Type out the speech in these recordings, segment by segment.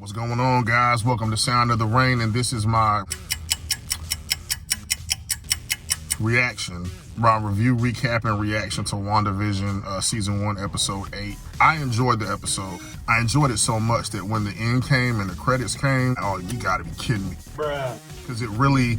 What's going on, guys? Welcome to Sound of the Rain, and this is my reaction, my review, recap, and reaction to WandaVision Season 1, Episode 8. I enjoyed the episode. I enjoyed it so much that when the end came and the credits came, oh, you gotta be kidding me. Bruh. Because it really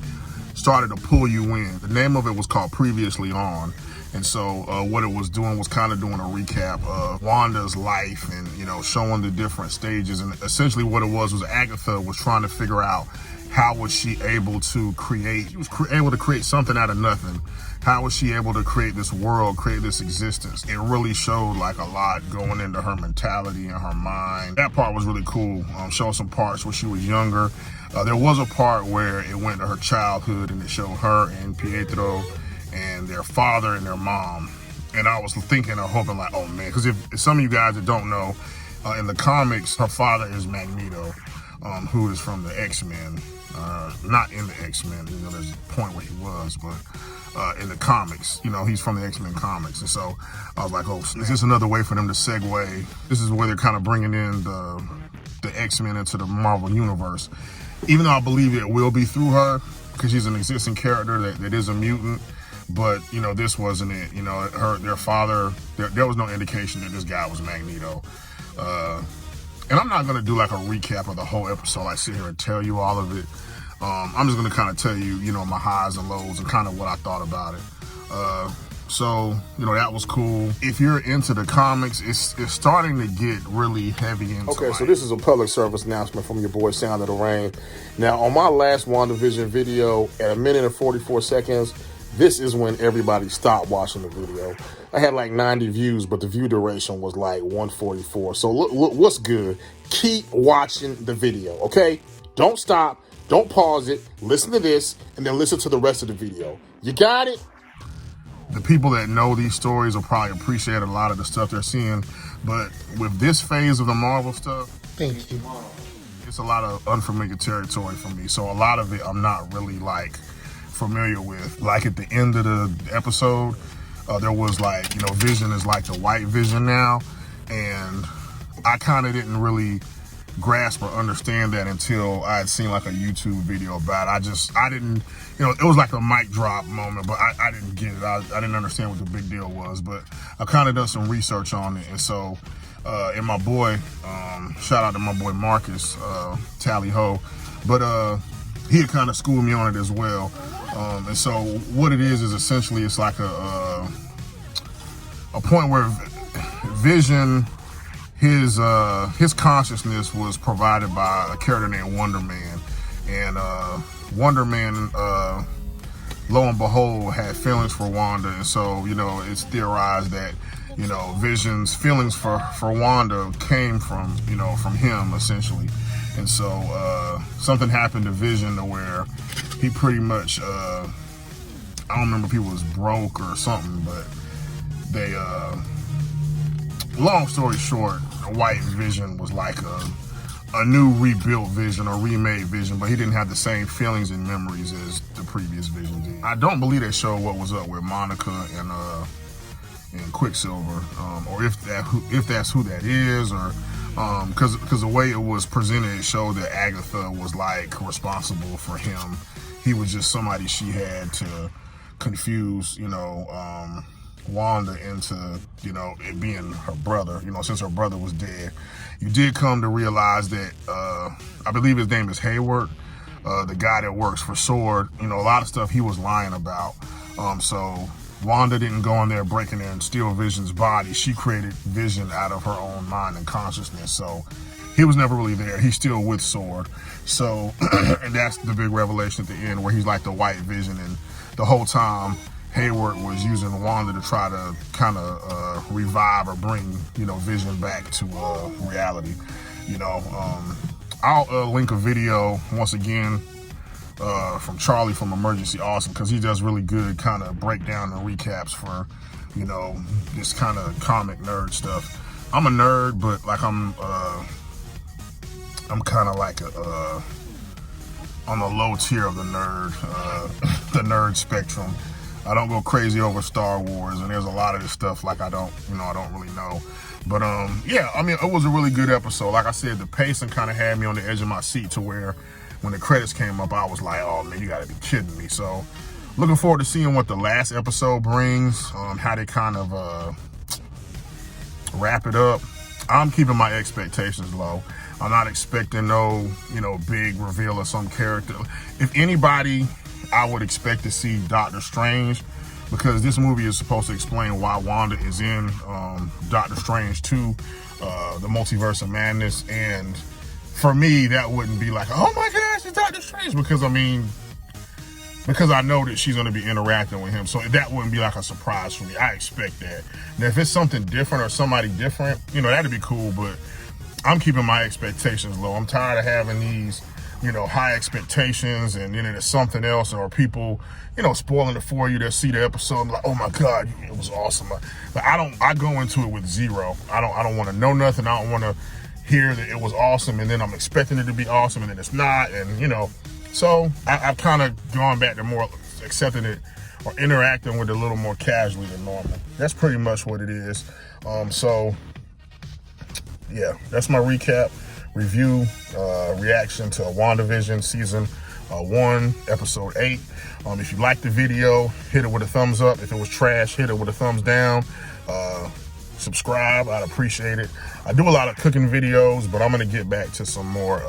started to pull you in. The name of it was called Previously On. And so what it was doing was kind of doing a recap of Wanda's life and, you know, showing the different stages. And essentially what it was Agatha was trying to figure out how was she able to create, she was able to create something out of nothing. How was she able to create this world, create this existence? It really showed like a lot going into her mentality and her mind. That part was really cool. Showed some parts where she was younger. There was a part where it went to her childhood and it showed her and Pietro and their father and their mom. And I was thinking or hoping like, oh man, because if some of you guys that don't know, in the comics, her father is Magneto, who is from the X-Men. Not in the X-Men, you know, there's a point where he was, but in the comics, you know, he's from the X-Men comics. And so I was like, oh, is this another way for them to segue? This is where they're kind of bringing in the X-Men into the Marvel universe. Even though I believe it will be through her, because she's an existing character that is a mutant. But, you know, this wasn't it. You know, their father, there was no indication that this guy was Magneto. And I'm not going to do like a recap of the whole episode. I sit here and tell you all of it. I'm just going to kind of tell you, you know, my highs and lows and kind of what I thought about it. So, you know, that was cool. If you're into the comics, it's starting to get really heavy into Okay, so this is a public service announcement from your boy Sound of the Rain. Now, on my last WandaVision video, at 1 minute and 44 seconds, this is when everybody stopped watching the video. I had like 90 views, but the view duration was like 144. So look what's good. Keep watching the video, okay? Don't stop. Don't pause it. Listen to this, and then listen to the rest of the video. You got it? The people that know these stories will probably appreciate a lot of the stuff they're seeing. But with this phase of the Marvel stuff, Thank you. It's a lot of unfamiliar territory for me. So a lot of it I'm not really like familiar with. Like at the end of the episode, there was like, you know, Vision is like the white Vision now. And I kind of didn't really grasp or understand that until I had seen like a YouTube video about it. I didn't, you know, it was like a mic drop moment, but I didn't get it. I didn't understand what the big deal was, but I kind of done some research on it. And so, and my boy, shout out to my boy Marcus, Tally Ho, but he had kind of schooled me on it as well. And so what it is essentially it's like a point where Vision, his consciousness was provided by a character named Wonder Man, and Wonder Man, lo and behold, had feelings for Wanda, and so, you know, it's theorized that, you know, Vision's feelings for Wanda came from, you know, from him essentially. And so something happened to Vision to where he pretty much, I don't remember if he was broke or something, but they, long story short, White Vision was like a new rebuilt Vision or remade Vision, but he didn't have the same feelings and memories as the previous Vision did. I don't believe they showed what was up with Monica and Quicksilver, or if that's who that is, or because the way it was presented, it showed that Agatha was like responsible for him. He was just somebody she had to confuse, you know, Wanda into, you know, it being her brother, you know, since her brother was dead. You did come to realize that, I believe his name is Hayward, the guy that works for SWORD, you know, a lot of stuff he was lying about. So Wanda didn't go in there breaking in and steal Vision's body. She created Vision out of her own mind and consciousness. So he was never really there. He's still with SWORD. So, and that's the big revelation at the end where he's like the white Vision, and the whole time Hayward was using Wanda to try to kind of revive or bring, you know, Vision back to reality. You know, I'll link a video once again from Charlie from Emergency Awesome, because he does really good kind of breakdown and recaps for, you know, this kind of comic nerd stuff. I'm a nerd, but like I'm kind of like on the low tier of the nerd spectrum. I don't go crazy over Star Wars, and there's a lot of this stuff like I don't really know. But yeah, I mean, it was a really good episode. Like I said, the pacing kind of had me on the edge of my seat to where when the credits came up, I was like, oh man, you gotta be kidding me. So looking forward to seeing what the last episode brings, how they kind of wrap it up. I'm keeping my expectations low. I'm not expecting no, big reveal of some character. If anybody, I would expect to see Doctor Strange, because this movie is supposed to explain why Wanda is in Doctor Strange 2, the Multiverse of Madness. And for me, that wouldn't be like, oh my gosh, it's Doctor Strange, because I know that she's going to be interacting with him. So that wouldn't be like a surprise for me. I expect that. Now, if it's something different or somebody different, that'd be cool, but I'm keeping my expectations low. I'm tired of having these, high expectations and then it's something else, or people, spoiling it for you. They'll see the episode and like, oh my God, it was awesome. But I go into it with zero. I don't want to know nothing. I don't want to hear that it was awesome and then I'm expecting it to be awesome and then it's not. And, so I've kind of gone back to more accepting it or interacting with it a little more casually than normal. That's pretty much what it is. So yeah, that's my recap, review, reaction to WandaVision season 1, episode 8. If you liked the video, hit it with a thumbs up. If it was trash, hit it with a thumbs down. Subscribe, I'd appreciate it. I do a lot of cooking videos, but I'm gonna get back to some more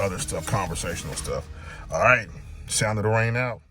other stuff, conversational stuff. All right, Sound of the Rain out.